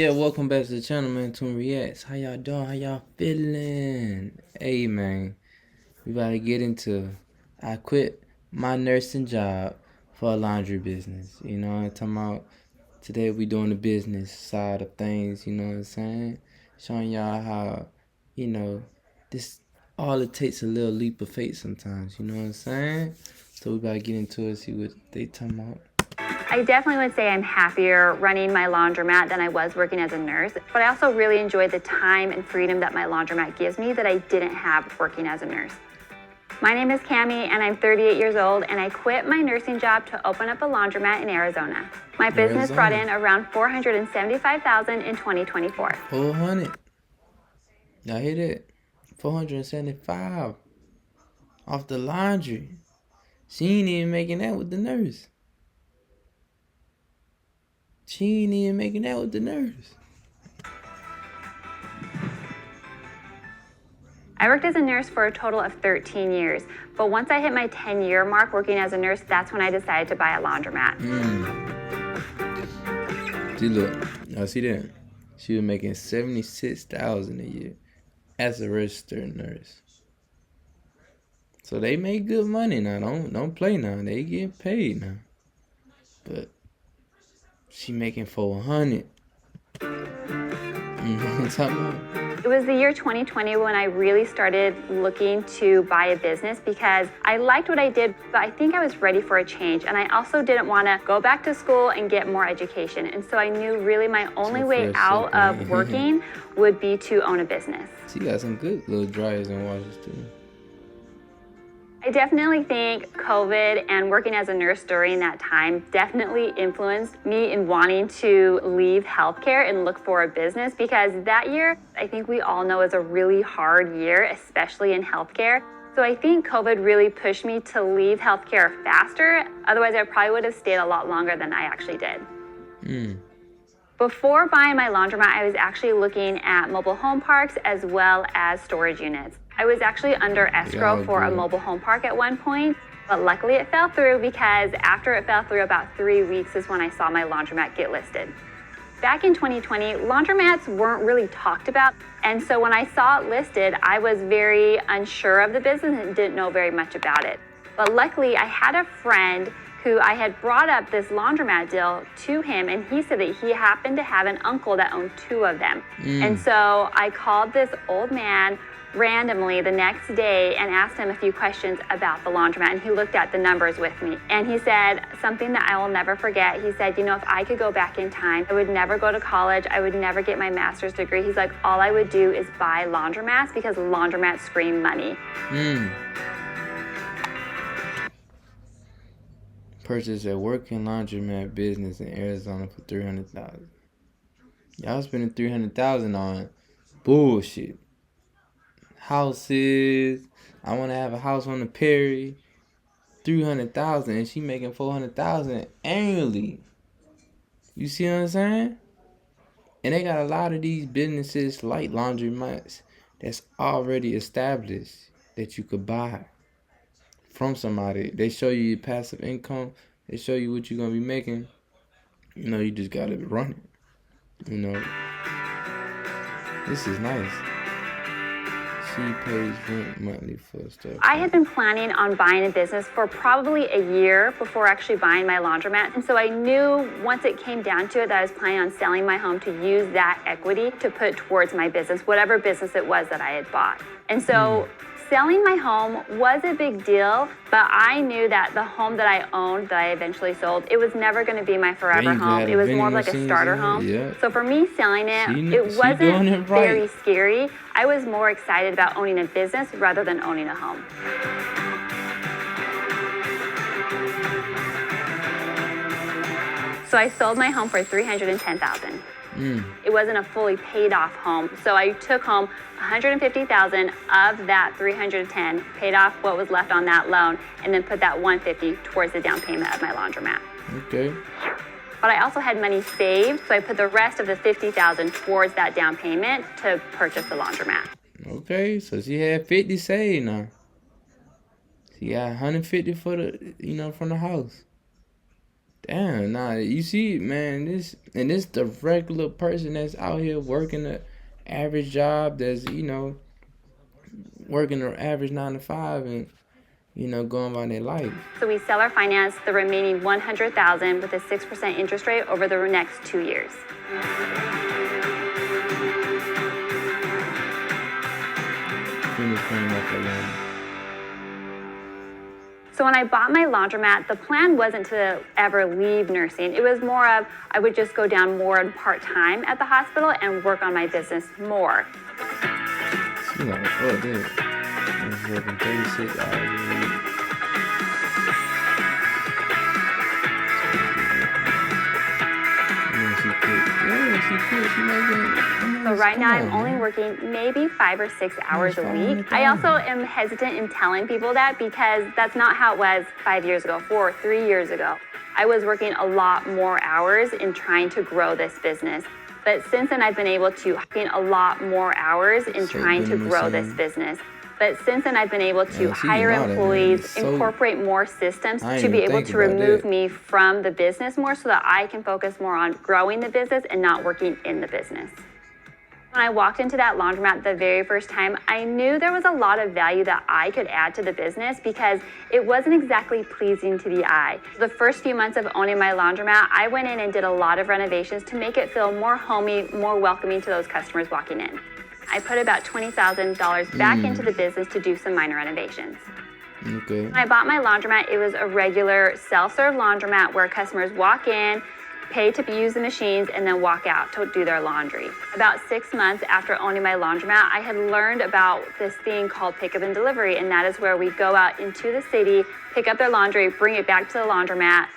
Yeah, welcome back to the channel, man. Tune Reacts. How y'all doing? How y'all feeling? Hey, man, we about to get into. I quit my nursing job for a laundry business. You know what I'm talking about? Today we doing the business side of things. You know what I'm saying? Showing y'all how, you know, this all it takes a little leap of faith sometimes. You know what I'm saying? So we about to get into it. See what they talking about. I definitely would say I'm happier running my laundromat than I was working as a nurse, but I also really enjoy the time and freedom that my laundromat gives me that I didn't have working as a nurse. My name is Cami and I'm 38 years old and I quit my nursing job to open up a laundromat in Arizona. My business brought in around $475,000 in 2024. 400. Y'all hear that? 475 off the laundry. She ain't even making that with the nurse. She ain't even making that with the nurse. I worked as a nurse for a total of 13 years, but once I hit my 10-year mark working as a nurse, that's when I decided to buy a laundromat. See, look, y'all see that? She was making $76,000 a year as a registered nurse. So they make good money now. Don't play now. They get paid now. But she making 400. You know what I'm talking about? It was the year 2020 when I really started looking to buy a business because I liked what I did, but I think I was ready for a change. And I also didn't want to go back to school and get more education. And so I knew really my only way out of working would be to own a business. She got some good little dryers and washers too. I definitely think COVID and working as a nurse during that time definitely influenced me in wanting to leave healthcare and look for a business, because that year, I think we all know, is a really hard year, especially in healthcare. So I think COVID really pushed me to leave healthcare faster. Otherwise, I probably would have stayed a lot longer than I actually did. Before buying my laundromat, I was actually looking at mobile home parks as well as storage units. I was actually under escrow for a mobile home park at one point, but luckily it fell through because after it fell through about 3 weeks is when I saw my laundromat get listed. Back in 2020, laundromats weren't really talked about, and so when I saw it listed, I was very unsure of the business and didn't know very much about it. But luckily, I had a friend who I had brought up this laundromat deal to him, and he said that he happened to have an uncle that owned 2 of them. And so I called this old man randomly the next day and asked him a few questions about the laundromat, and he looked at the numbers with me. And he said something that I will never forget. He said, you know, if I could go back in time, I would never go to college. I would never get my master's degree. He's like, all I would do is buy laundromats because laundromats scream money. Purchased a working laundromat business in Arizona for $300,000. Y'all spending $300,000 on bullshit. Houses. I want to have a house on the Perry. $300,000, and she making $400,000 annually. You see what I'm saying? And they got a lot of these businesses like laundromats that's already established that you could buy from somebody. They show you your passive income. They show you what you're gonna be making. You know, you just gotta run it. You know, this is nice. She pays rent monthly for stuff. I had been planning on buying a business for probably a year before actually buying my laundromat. And so I knew once it came down to it that I was planning on selling my home to use that equity to put towards my business, whatever business it was that I had bought. And so selling my home was a big deal, but I knew that the home that I owned, that I eventually sold, it was never going to be my forever home. It was more of like a starter home. Yeah. So for me, selling it, it wasn't very scary. I was more excited about owning a business rather than owning a home. So I sold my home for $310,000. It wasn't a fully paid off home. So I took home $150,000 of that $310, paid off what was left on that loan, and then put that $150 towards the down payment of my laundromat. Okay. But I also had money saved, so I put the rest of the $50,000 towards that down payment to purchase the laundromat. Okay, so she had 50 saved now. She got 150 for the, from the house. Damn, nah, you see, man, this the regular person that's out here working the average job, that's, working the average 9 to 5, and going by their life. So we seller finance the remaining $100,000 with a 6% interest rate over the next 2 years. Finish paying off the loan. So when I bought my laundromat, the plan wasn't to ever leave nursing. It was more of I would just go down more in part-time at the hospital and work on my business more. She like, fuck that. I was working 36 hours a week. She making. So right now I'm only working maybe 5 or 6 hours a week. I also am hesitant in telling people that because that's not how it was 5 years ago, 4 or 3 years ago. I was working a lot more hours in trying to grow this business. But since then I've been able to work a lot more hours in trying to grow this business. But since then I've been able to hire employees, incorporate more systems to be able to remove me from the business more so that I can focus more on growing the business and not working in the business. When I walked into that laundromat the very first time, I knew there was a lot of value that I could add to the business because it wasn't exactly pleasing to the eye. The first few months of owning my laundromat, I went in and did a lot of renovations to make it feel more homey, more welcoming to those customers walking in. I put about $20,000 back into the business to do some minor renovations. Okay. When I bought my laundromat, it was a regular self-serve laundromat where customers walk in, pay to use the machines, and then walk out to do their laundry. About 6 months after owning my laundromat, I had learned about this thing called pickup and delivery, and that is where we go out into the city, pick up their laundry, bring it back to the laundromat,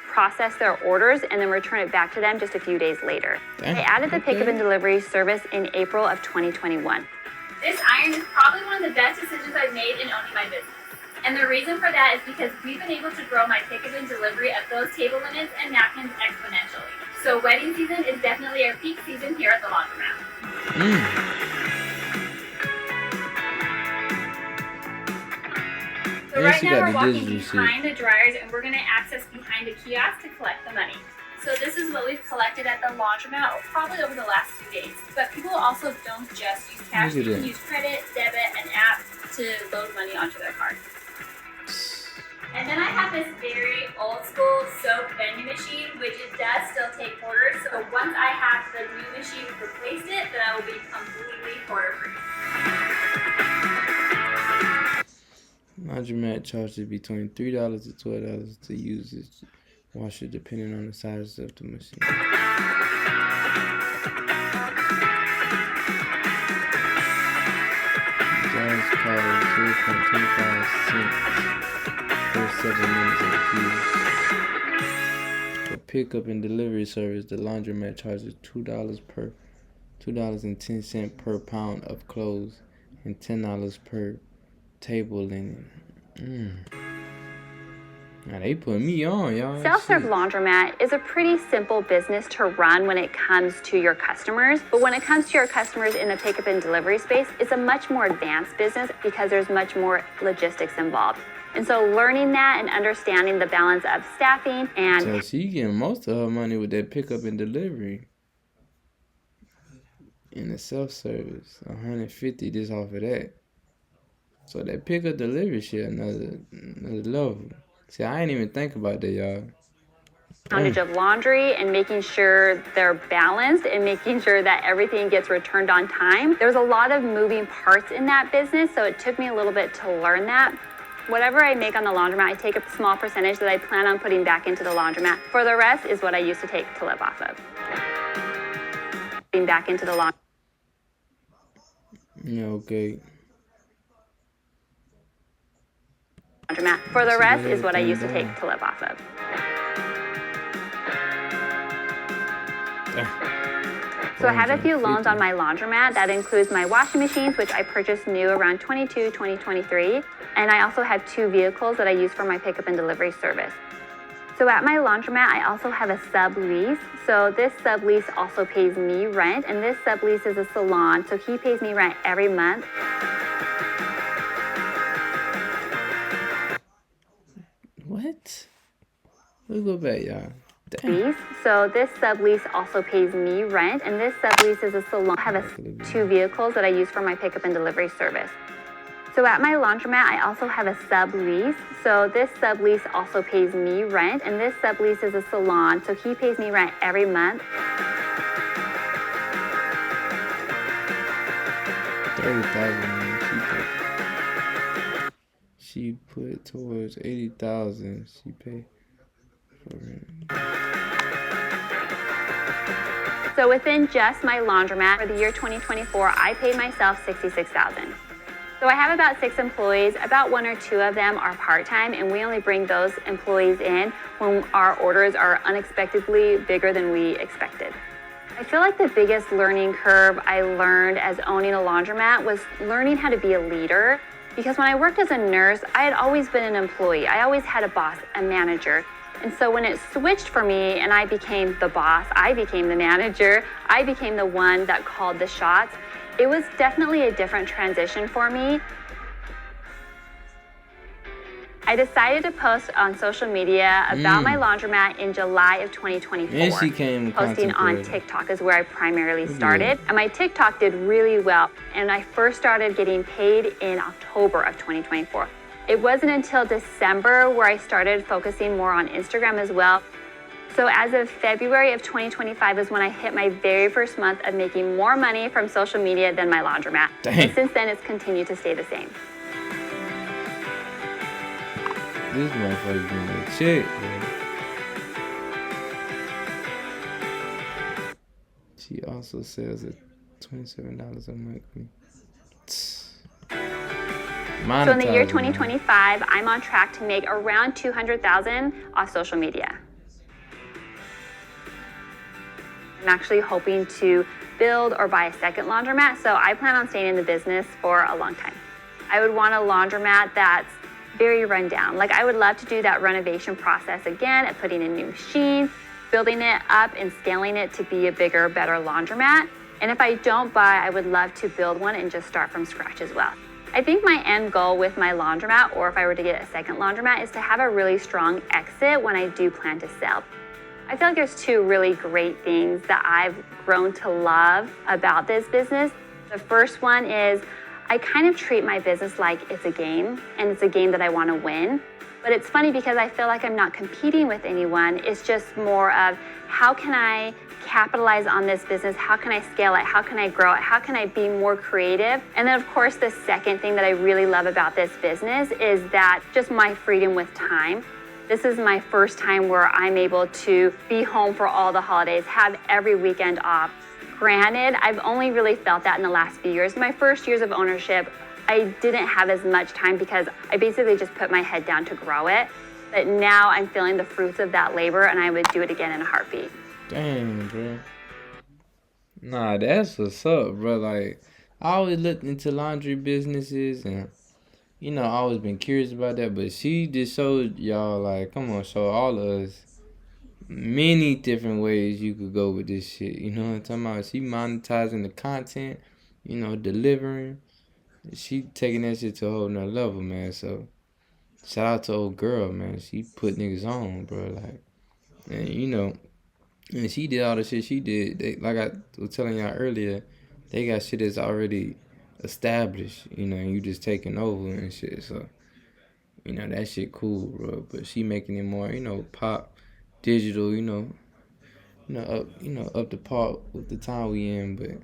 process their orders, and then return it back to them just a few days later. I added the pickup and delivery service in April of 2021. This iron is probably one of the best decisions I've made in owning my business. And the reason for that is because we've been able to grow my pickup and delivery of those table linens and napkins exponentially. So wedding season is definitely our peak season here at the laundromat. So right now we're walking behind the dryers and we're going to access behind the kiosk to collect the money. So this is what we've collected at the laundromat probably over the last 2 days. But people also don't just use cash. You can use credit, debit, and app to load money onto their card. And then I have this very old school soap vending machine, which it does still take orders. So once I have the new machine replaced it, then I will be completely order free. Laundromat charges between $3 to $12 to use this washer, depending on the size of the machine. Jars cost 0.25 cents per 7 minutes of use. For pickup and delivery service, the laundromat charges $2.10 per pound of clothes and $10 per table linen. Now they put me on, y'all. Self-serve laundromat is a pretty simple business to run when it comes to your customers. But when it comes to your customers in the pickup and delivery space, it's a much more advanced business because there's much more logistics involved. And so learning that and understanding the balance of staffing and... So she getting most of her money with that pickup and delivery. In the self-service, $150 just off of that. So that pickup delivery shit another level. See, I ain't even think about that, y'all. Poundage of laundry and making sure they're balanced and making sure that everything gets returned on time. There's a lot of moving parts in that business, so it took me a little bit to learn that. Whatever I make on the laundromat, I take a small percentage that I plan on putting back into the laundromat. For the rest is what I used to take to live off of. Putting back into the laundromat. Yeah, okay. For the rest is what I used to take to live off of. So I have a few loans on my laundromat. That includes my washing machines, which I purchased new around 2023. And I also have 2 vehicles that I use for my pickup and delivery service. So at my laundromat, I also have a sublease. So this sublease also pays me rent, and this sublease is a salon, so he pays me rent every month. What? We'll go back, y'all. Lease. So this sublease also pays me rent, and this sublease is a salon. I have two vehicles that I use for my pickup and delivery service. So at my laundromat, I also have a sublease. So this sublease also pays me rent, and this sublease is a salon. So he pays me rent every month. 30,000. She put towards 80,000. She paid for rent. So within just my laundromat for the year 2024, I paid myself $66,000. So I have about 6 employees. About 1 or 2 of them are part-time, and we only bring those employees in when our orders are unexpectedly bigger than we expected. I feel like the biggest learning curve I learned as owning a laundromat was learning how to be a leader. Because when I worked as a nurse, I had always been an employee. I always had a boss, a manager. And so when it switched for me and I became the boss, I became the manager, I became the one that called the shots, it was definitely a different transition for me. I decided to post on social media about my laundromat in July of 2024. And she came posting on TikTok is where I primarily started. And my TikTok did really well. And I first started getting paid in October of 2024. It wasn't until December where I started focusing more on Instagram as well. So as of February of 2025 is when I hit my very first month of making more money from social media than my laundromat. Dang. And since then, it's continued to stay the same. This motherfucker getting a check, man. She also sells at $27 a month. So in the year 2025, I'm on track to make around $200,000 off social media. I'm actually hoping to build or buy a second laundromat, so I plan on staying in the business for a long time. I would want a laundromat that's very run down. Like, I would love to do that renovation process again of putting in new machines, building it up and scaling it to be a bigger, better laundromat. And if I don't buy, I would love to build one and just start from scratch as well. I think my end goal with my laundromat, or if I were to get a second laundromat, is to have a really strong exit when I do plan to sell. I feel like there's 2 really great things that I've grown to love about this business. The first one is I kind of treat my business like it's a game, and it's a game that I want to win. But it's funny because I feel like I'm not competing with anyone. It's just more of how can I capitalize on this business? How can I scale it? How can I grow it? How can I be more creative? And then of course, the second thing that I really love about this business is that just my freedom with time. This is my first time where I'm able to be home for all the holidays, have every weekend off. Granted, I've only really felt that in the last few years. My first years of ownership, I didn't have as much time because I basically just put my head down to grow it. But now I'm feeling the fruits of that labor, and I would do it again in a heartbeat. Dang, bro. Nah, that's what's up, bro. Like, I always looked into laundry businesses and, I always been curious about that. But she just showed y'all, like, come on, show all of us many different ways you could go with this shit. You know what I'm talking about? She monetizing the content, delivering. She taking that shit to a whole nother level, man. So, shout out to old girl, man. She put niggas on, bro. Like, and and she did all the shit she did. They, like I was telling y'all earlier, they got shit that's already established, and you just taking over and shit. So, that shit cool, bro. But she making it more, pop, digital, up to par with the time we in. But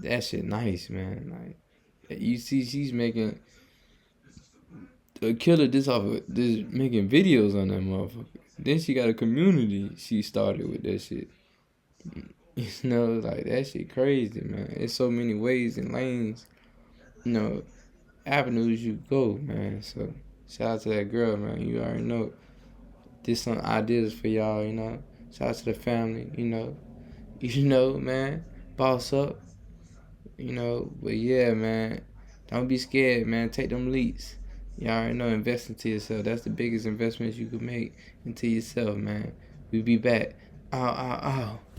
that shit nice, man. Like, you see, she's making a killer this off of this, making videos on that motherfucker. Then she got a community she started with that shit. Like, that shit crazy, man. It's so many ways and lanes, avenues you go, man. So, shout out to that girl, man. You already know. This some ideas for y'all, Shout out to the family, man. Boss up, But yeah, man. Don't be scared, man. Take them leaps. Y'all already know, invest into yourself. That's the biggest investment you could make into yourself, man. We be back. Ow, ow, ow.